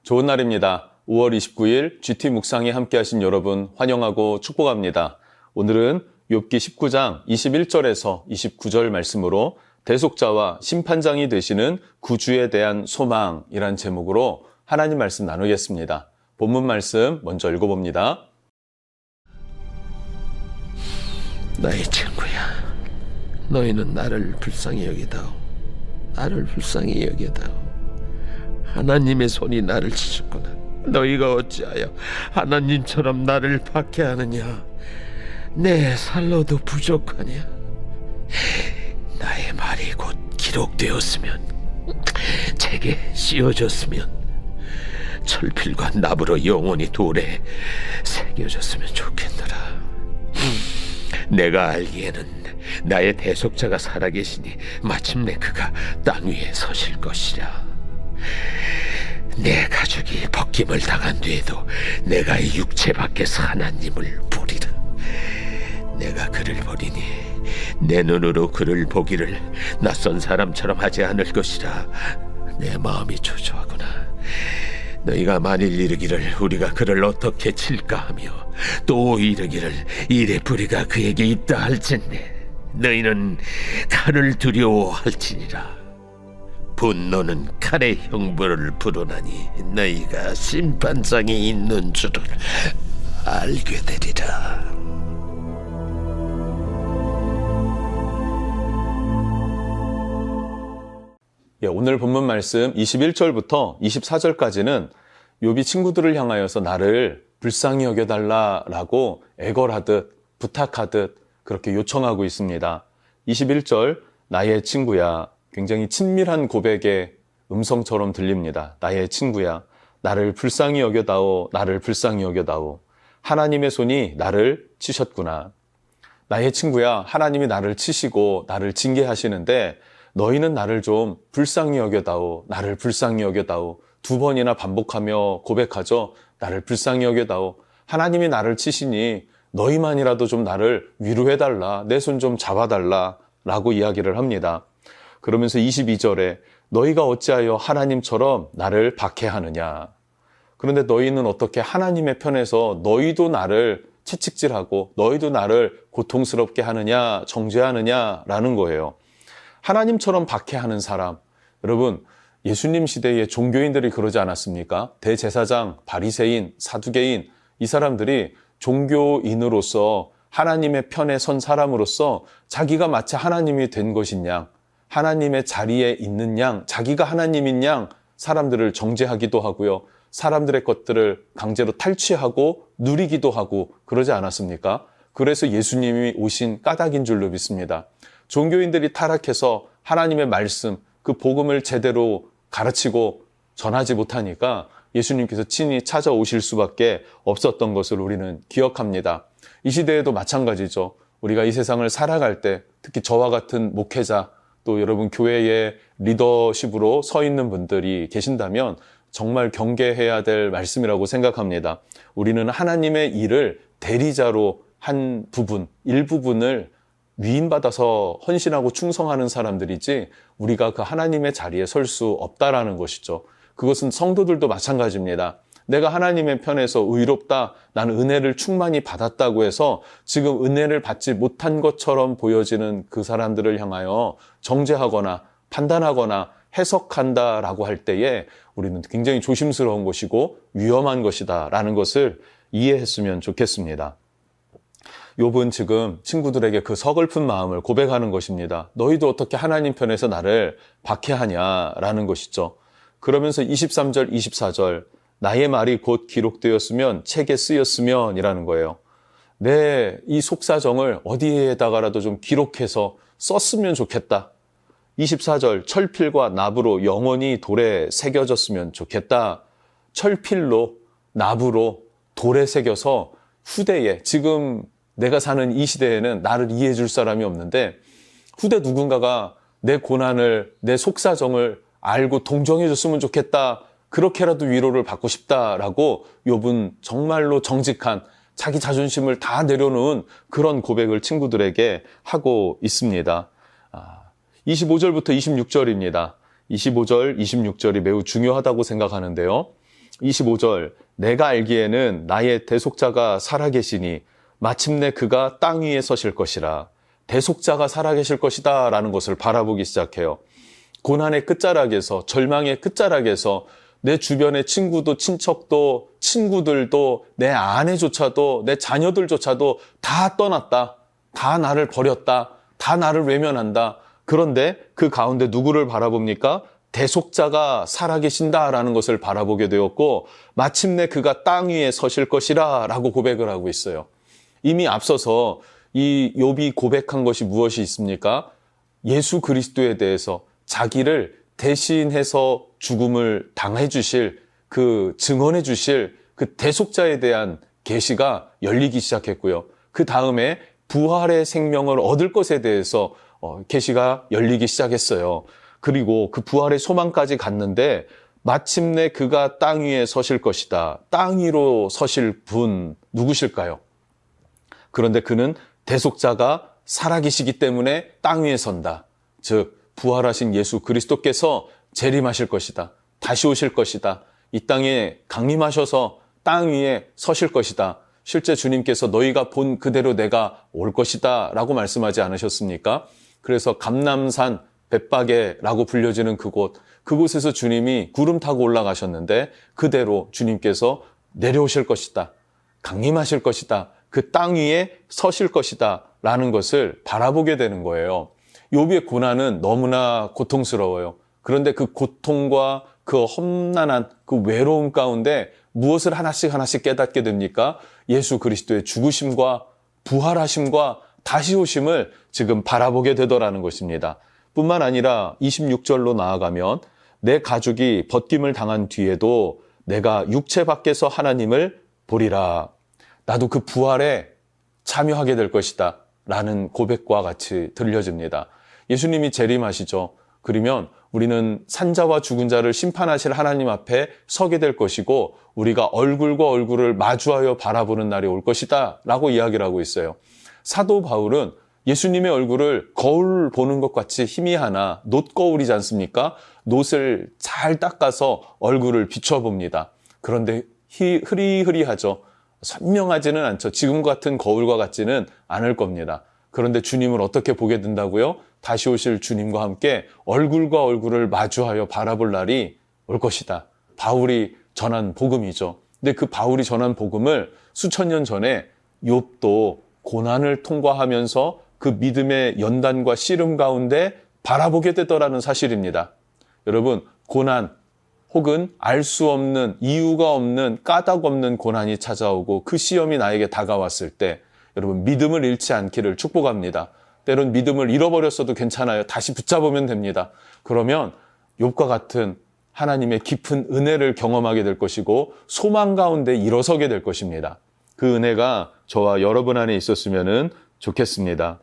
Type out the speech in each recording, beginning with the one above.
좋은 날입니다. 5월 29일 GT 묵상에 함께하신 여러분 환영하고 축복합니다. 오늘은 욥기 19장 21절에서 29절 말씀으로 대속자와 심판장이 되시는 구주에 대한 소망이란 제목으로 하나님 말씀 나누겠습니다. 본문 말씀 먼저 읽어봅니다. 나의 친구야, 너희는 나를 불쌍히 여기다오. 나를 불쌍히 여기다오. 하나님의 손이 나를 치셨구나. 너희가 어찌하여 하나님처럼 나를 박해하느냐? 내 살로도 부족하냐? 나의 말이 곧 기록되었으면, 책에 씌워졌으면, 철필과 납으로 영원히 돌에 새겨졌으면 좋겠노라. 내가 알기에는 나의 대속자가 살아계시니 마침내 그가 땅 위에 서실 것이라. 내 가족이 벗김을 당한 뒤에도 내가 이 육체 밖에서 하나님을 보리라. 내가 그를 보리니 내 눈으로 그를 보기를 낯선 사람처럼 하지 않을 것이라. 내 마음이 초조하구나. 너희가 만일 이르기를 우리가 그를 어떻게 칠까 하며 또 이르기를 이래 뿌리가 그에게 있다 할진대 너희는 칼을 두려워할지니라. 분노는 칼의 형벌을 불어나니 너희가 심판장이 있는 줄을 알게 되리라. 오늘 본문 말씀 21절부터 24절까지는 욥이 친구들을 향하여서 나를 불쌍히 여겨달라라고 애걸하듯 부탁하듯 그렇게 요청하고 있습니다. 21절 나의 친구야, 굉장히 친밀한 고백의 음성처럼 들립니다. 나의 친구야, 나를 불쌍히 여겨다오, 나를 불쌍히 여겨다오. 하나님의 손이 나를 치셨구나. 나의 친구야, 하나님이 나를 치시고 나를 징계하시는데 너희는 나를 좀 불쌍히 여겨다오, 나를 불쌍히 여겨다오. 두 번이나 반복하며 고백하죠. 나를 불쌍히 여겨다오. 하나님이 나를 치시니 너희만이라도 좀 나를 위로해달라, 내 손 좀 잡아달라 라고 이야기를 합니다. 그러면서 22절에 너희가 어찌하여 하나님처럼 나를 박해하느냐. 그런데 너희는 어떻게 하나님의 편에서 너희도 나를 채찍질하고 너희도 나를 고통스럽게 하느냐, 정죄하느냐라는 거예요. 하나님처럼 박해하는 사람, 여러분 예수님 시대의 종교인들이 그러지 않았습니까? 대제사장, 바리새인, 사두개인, 이 사람들이 종교인으로서 하나님의 편에 선 사람으로서 자기가 마치 하나님이 된 것인 양, 하나님의 자리에 있는 양, 자기가 하나님인 양 사람들을 정죄하기도 하고요. 사람들의 것들을 강제로 탈취하고 누리기도 하고 그러지 않았습니까? 그래서 예수님이 오신 까닭인 줄로 믿습니다. 종교인들이 타락해서 하나님의 말씀, 그 복음을 제대로 가르치고 전하지 못하니까 예수님께서 친히 찾아오실 수밖에 없었던 것을 우리는 기억합니다. 이 시대에도 마찬가지죠. 우리가 이 세상을 살아갈 때 특히 저와 같은 목회자 또 여러분 교회의 리더십으로 서 있는 분들이 계신다면 정말 경계해야 될 말씀이라고 생각합니다. 우리는 하나님의 일을 대리자로 한 부분, 일부분을 위임받아서 헌신하고 충성하는 사람들이지 우리가 그 하나님의 자리에 설 수 없다라는 것이죠. 그것은 성도들도 마찬가지입니다. 내가 하나님의 편에서 의롭다, 나는 은혜를 충만히 받았다고 해서 지금 은혜를 받지 못한 것처럼 보여지는 그 사람들을 향하여 정죄하거나 판단하거나 해석한다라고 할 때에 우리는 굉장히 조심스러운 것이고 위험한 것이다라는 것을 이해했으면 좋겠습니다. 욥은 지금 친구들에게 그 서글픈 마음을 고백하는 것입니다. 너희도 어떻게 하나님 편에서 나를 박해하냐라는 것이죠. 그러면서 23절, 24절 나의 말이 곧 기록되었으면 책에 쓰였으면 이라는 거예요. 내 이 속사정을 어디에다가라도 좀 기록해서 썼으면 좋겠다. 24절 철필과 납으로 영원히 돌에 새겨졌으면 좋겠다. 철필로 납으로 돌에 새겨서 후대에 지금 내가 사는 이 시대에는 나를 이해해 줄 사람이 없는데 후대 누군가가 내 고난을, 내 속사정을 알고 동정해 줬으면 좋겠다. 그렇게라도 위로를 받고 싶다라고 욥은 정말로 정직한 자기 자존심을 다 내려놓은 그런 고백을 친구들에게 하고 있습니다. 25절부터 26절입니다. 25절, 26절이 매우 중요하다고 생각하는데요. 25절, 내가 알기에는 나의 대속자가 살아계시니 마침내 그가 땅 위에 서실 것이라. 대속자가 살아계실 것이다 라는 것을 바라보기 시작해요. 고난의 끝자락에서, 절망의 끝자락에서 내 주변의 친구도, 친척도, 친구들도, 내 아내조차도, 내 자녀들조차도 다 떠났다. 다 나를 버렸다. 다 나를 외면한다. 그런데 그 가운데 누구를 바라봅니까? 대속자가 살아계신다라는 것을 바라보게 되었고, 마침내 그가 땅 위에 서실 것이라 라고 고백을 하고 있어요. 이미 앞서서 이 욥이 고백한 것이 무엇이 있습니까? 예수 그리스도에 대해서 자기를 대신해서 죽음을 당해 주실, 그 증언해 주실 그 대속자에 대한 계시가 열리기 시작했고요. 그 다음에 부활의 생명을 얻을 것에 대해서 계시가 열리기 시작했어요. 그리고 그 부활의 소망까지 갔는데 마침내 그가 땅 위에 서실 것이다. 땅 위로 서실 분 누구실까요? 그런데 그는 대속자가 살아계시기 때문에 땅 위에 선다. 즉 부활하신 예수 그리스도께서 재림하실 것이다. 다시 오실 것이다. 이 땅에 강림하셔서 땅 위에 서실 것이다. 실제 주님께서 너희가 본 그대로 내가 올 것이다 라고 말씀하지 않으셨습니까? 그래서 감람산 벳박에라고 불려지는 그곳에서 주님이 구름 타고 올라가셨는데 그대로 주님께서 내려오실 것이다. 강림하실 것이다. 그 땅 위에 서실 것이다 라는 것을 바라보게 되는 거예요. 욥의 고난은 너무나 고통스러워요. 그런데 그 고통과 그 험난한 그 외로움 가운데 무엇을 하나씩 깨닫게 됩니까? 예수 그리스도의 죽으심과 부활하심과 다시 오심을 지금 바라보게 되더라는 것입니다. 뿐만 아니라 26절로 나아가면 내 가죽이 벗김을 당한 뒤에도 내가 육체 밖에서 하나님을 보리라. 나도 그 부활에 참여하게 될 것이다 라는 고백과 같이 들려집니다. 예수님이 재림하시죠. 그러면 우리는 산자와 죽은 자를 심판하실 하나님 앞에 서게 될 것이고 우리가 얼굴과 얼굴을 마주하여 바라보는 날이 올 것이다 라고 이야기를 하고 있어요. 사도 바울은 예수님의 얼굴을 거울 보는 것 같이 희미하나 놋거울이지 않습니까? 놋을 잘 닦아서 얼굴을 비춰봅니다. 그런데 흐리흐리하죠. 선명하지는 않죠. 지금 같은 거울과 같지는 않을 겁니다. 그런데 주님을 어떻게 보게 된다고요? 다시 오실 주님과 함께 얼굴과 얼굴을 마주하여 바라볼 날이 올 것이다. 바울이 전한 복음이죠. 근데 그 바울이 전한 복음을 수천 년 전에 욥도 고난을 통과하면서 그 믿음의 연단과 씨름 가운데 바라보게 되더라는 사실입니다. 여러분, 고난 혹은 알 수 없는, 이유가 없는, 까닭 없는 고난이 찾아오고 그 시험이 나에게 다가왔을 때 여러분 믿음을 잃지 않기를 축복합니다. 때론 믿음을 잃어버렸어도 괜찮아요. 다시 붙잡으면 됩니다. 그러면 욥과 같은 하나님의 깊은 은혜를 경험하게 될 것이고 소망 가운데 일어서게 될 것입니다. 그 은혜가 저와 여러분 안에 있었으면 좋겠습니다.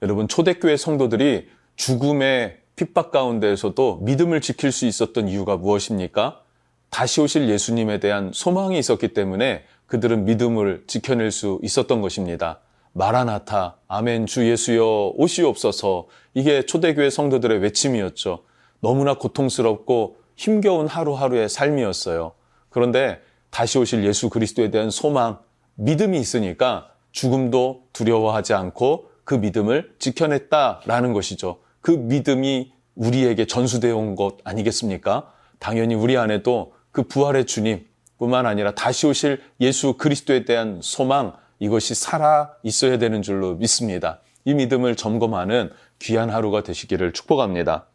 여러분, 초대교회 성도들이 죽음의 핍박 가운데에서도 믿음을 지킬 수 있었던 이유가 무엇입니까? 다시 오실 예수님에 대한 소망이 있었기 때문에 그들은 믿음을 지켜낼 수 있었던 것입니다. 마라나타, 아멘, 주 예수여 오시옵소서. 이게 초대교회 성도들의 외침이었죠. 너무나 고통스럽고 힘겨운 하루하루의 삶이었어요. 그런데 다시 오실 예수 그리스도에 대한 소망, 믿음이 있으니까 죽음도 두려워하지 않고 그 믿음을 지켜냈다라는 것이죠. 그 믿음이 우리에게 전수되어 온 것 아니겠습니까? 당연히 우리 안에도 그 부활의 주님 뿐만 아니라 다시 오실 예수 그리스도에 대한 소망, 이것이 살아 있어야 되는 줄로 믿습니다. 이 믿음을 점검하는 귀한 하루가 되시기를 축복합니다.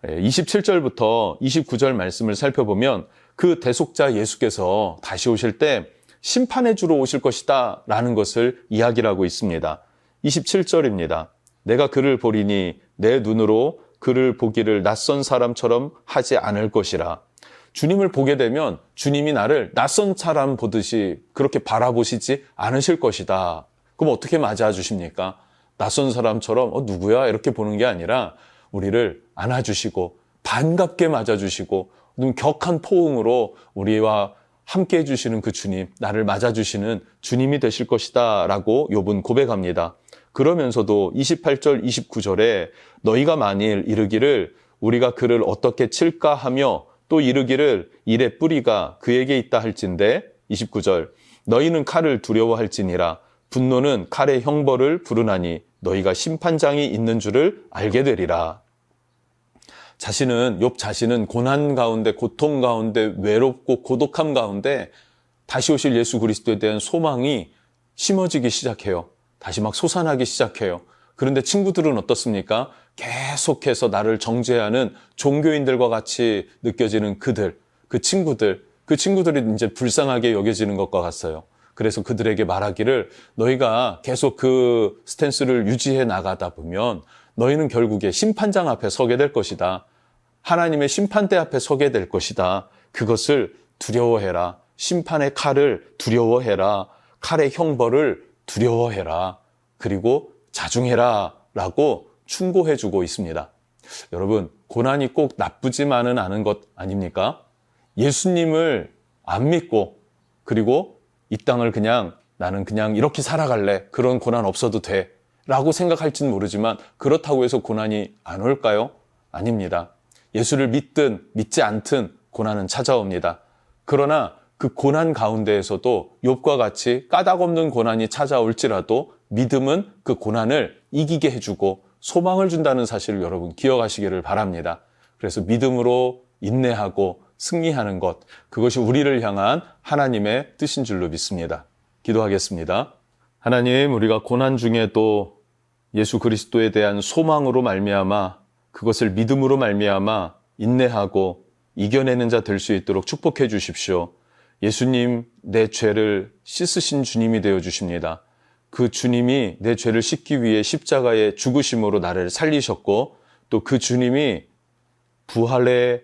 27절부터 29절 말씀을 살펴보면 그 대속자 예수께서 다시 오실 때 심판해 주러 오실 것이다 라는 것을 이야기를 하고 있습니다. 27절입니다. 내가 그를 보리니 내 눈으로 그를 보기를 낯선 사람처럼 하지 않을 것이라. 주님을 보게 되면 주님이 나를 낯선 사람 보듯이 그렇게 바라보시지 않으실 것이다. 그럼 어떻게 맞아주십니까? 낯선 사람처럼 누구야? 이렇게 보는 게 아니라 우리를 안아주시고 반갑게 맞아주시고 좀 격한 포옹으로 우리와 함께 해주시는 그 주님, 나를 맞아주시는 주님이 되실 것이다 라고 욥은 고백합니다. 그러면서도 28절, 29절에 너희가 만일 이르기를 우리가 그를 어떻게 칠까 하며 또 이르기를 일의 뿌리가 그에게 있다 할진대 29절 너희는 칼을 두려워할지니라 분노는 칼의 형벌을 부르나니 너희가 심판장이 있는 줄을 알게 되리라. 욥 자신은 고난 가운데 고통 가운데 외롭고 고독함 가운데 다시 오실 예수 그리스도에 대한 소망이 심어지기 시작해요. 다시 막 솟아나기 시작해요. 그런데 친구들은 어떻습니까? 계속해서 나를 정죄하는 종교인들과 같이 느껴지는 그 친구들이 이제 불쌍하게 여겨지는 것과 같아요. 그래서 그들에게 말하기를 너희가 계속 그 스탠스를 유지해 나가다 보면 너희는 결국에 심판장 앞에 서게 될 것이다. 하나님의 심판대 앞에 서게 될 것이다. 그것을 두려워해라. 심판의 칼을 두려워해라. 칼의 형벌을 두려워해라. 그리고 자중해라. 라고 충고해주고 있습니다. 여러분, 고난이 꼭 나쁘지만은 않은 것 아닙니까? 예수님을 안 믿고 그리고 이 땅을 나는 그냥 이렇게 살아갈래. 그런 고난 없어도 돼. 라고 생각할지는 모르지만 그렇다고 해서 고난이 안 올까요? 아닙니다. 예수를 믿든 믿지 않든 고난은 찾아옵니다. 그러나 그 고난 가운데에서도 욥과 같이 까닭없는 고난이 찾아올지라도 믿음은 그 고난을 이기게 해주고 소망을 준다는 사실을 여러분 기억하시기를 바랍니다. 그래서 믿음으로 인내하고 승리하는 것, 그것이 우리를 향한 하나님의 뜻인 줄로 믿습니다. 기도하겠습니다. 하나님, 우리가 고난 중에도 예수 그리스도에 대한 소망으로 말미암아 그것을 믿음으로 말미암아 인내하고 이겨내는 자 될 수 있도록 축복해 주십시오. 예수님, 내 죄를 씻으신 주님이 되어 주십니다. 그 주님이 내 죄를 씻기 위해 십자가의 죽으심으로 나를 살리셨고 또 그 주님이 부활의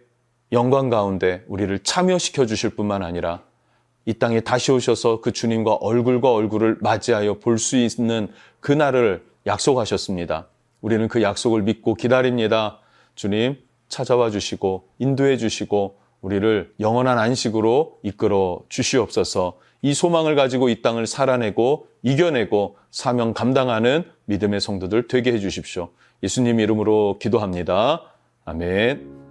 영광 가운데 우리를 참여시켜 주실 뿐만 아니라 이 땅에 다시 오셔서 그 주님과 얼굴과 얼굴을 맞이하여 볼 수 있는 그날을 약속하셨습니다. 우리는 그 약속을 믿고 기다립니다. 주님, 찾아와 주시고 인도해 주시고 우리를 영원한 안식으로 이끌어 주시옵소서. 이 소망을 가지고 이 땅을 살아내고 이겨내고 사명 감당하는 믿음의 성도들 되게 해 주십시오. 예수님 이름으로 기도합니다. 아멘.